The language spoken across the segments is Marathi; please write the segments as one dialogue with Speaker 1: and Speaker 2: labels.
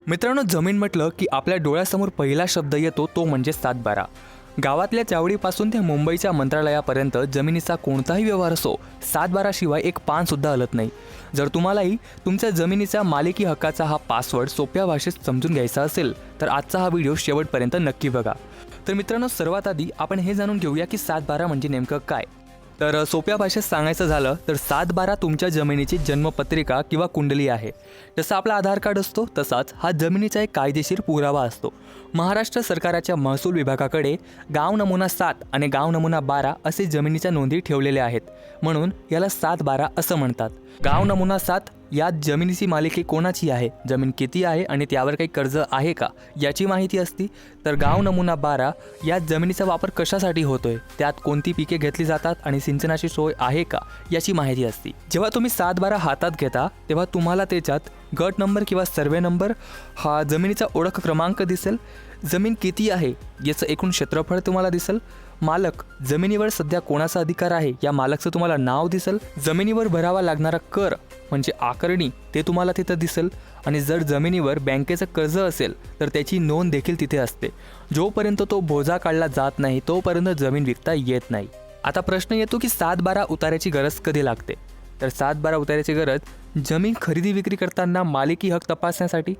Speaker 1: मित्रांनो, जमीन म्हटलं की आपल्या डोळ्यासमोर पहिला शब्द येतो तो म्हणजे 7/12. गावातल्या चावडीपासून ते मुंबईच्या मंत्रालयापर्यंत जमिनीचा कोणताही व्यवहार असो, 7/12 शिवाय एक पान सुद्धा हलत नाही. जर तुम्हालाही तुमच्या जमिनीचा मालकी हक्काचा हा पासवर्ड सोप्या भाषेत समजून घ्यायचा असेल तर आजचा हा व्हिडिओ शेवटपर्यंत नक्की बघा. तर मित्रांनो, सर्वात आधी आपण हे जाणून घेऊया की 7/12 म्हणजे नेमकं काय. तर सोप्या भाषेत सांगायचं झालं तर 7/12 तुमच्या जमिनीची जन्मपत्रिका किंवा कुंडली आहे. जसं आपला आधार कार्ड असतो तसाच हा जमिनीचा एक कायदेशीर पुरावा असतो. महाराष्ट्र सरकारच्या महसूल विभागाकडे गाव नमुना 7 आणि गाव नमुना 12 असे जमिनीच्या नोंदी ठेवलेल्या आहेत, म्हणून याला 7/12 असं म्हणतात. गाव नमुना 7 यात जमिनीची मालकी कोणाची आहे, जमीन किती आहे आणि त्यावर काही कर्ज आहे का याची माहिती असती. तर गाव नमुना 12 यात जमिनीचा वापर कशासाठी होतोय, त्यात कोणती पिके घेतली जातात आणि सिंचनाची सोय आहे का याची माहिती असती. जेव्हा तुम्ही 7/12 हातात घेता तेव्हा तुम्हाला त्याच्यात गट नंबर किंवा सर्वे नंबर, हा जमिनीचा ओळख क्रमांक दिसेल, जमीन किती आहे याचं एकूण क्षेत्रफळ तुम्हाला दिसेल, मालक जमिनीवर सध्या कोणाचा अधिकार आहे या मालकचं तुम्हाला नाव दिसेल, जमिनीवर भरावा लागणारा कर म्हणजे आकारणी ते तुम्हाला तिथं दिसेल, आणि जर जमिनीवर बँकेचं कर्ज असेल तर त्याची नोंद देखील तिथे असते. जोपर्यंत तो बोजा काढला जात नाही तोपर्यंत जमीन विकता येत नाही. आता प्रश्न येतो की 7/12 उतार्याची गरज कधी लागते. तर 7/12 उतार्याची गरज जमीन खरेदी विक्री करताना मालकी हक्क तपासण्यासाठी,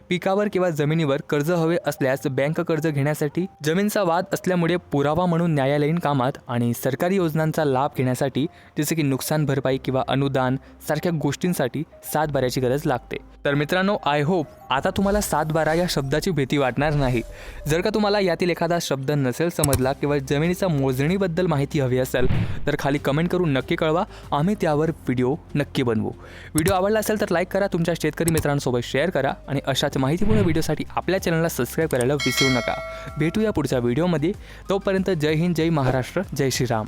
Speaker 1: पिकावर किंवा जमिनीवर कर्ज हवे असल्यास बँक कर्ज घेण्यासाठी, जमीनचा वाद असल्यामुळे पुरावा म्हणून न्यायालयीन कामात, आणि सरकारी योजनांचा लाभ घेण्यासाठी जसे की नुकसान भरपाई किंवा अनुदान सारख्या गोष्टींसाठी 7/12ची गरज लागते. तर मित्रांनो, आय होप आता तुम्हाला 7/12 या शब्दाची भीती वाटणार नाही. जर का तुम्हाला यातील एखादा शब्द नसेल समजला किंवा जमिनीचा मोजणीबद्दल माहिती हवी असेल तर खाली कमेंट करून नक्की कळवा, आम्ही त्यावर व्हिडिओ नक्की बनवू. व्हिडिओ आवडला असेल तर लाईक करा, तुमच्या शेतकरी मित्रांसोबत शेअर करा आणि अशाच माहितीपूर्ण व्हिडिओसाठी आपल्या चॅनलला सबस्क्राईब करायला विसरू नका. भेटूया पुढच्या व्हिडिओमध्ये. तोपर्यंत जय हिंद, जय महाराष्ट्र, जय श्रीराम.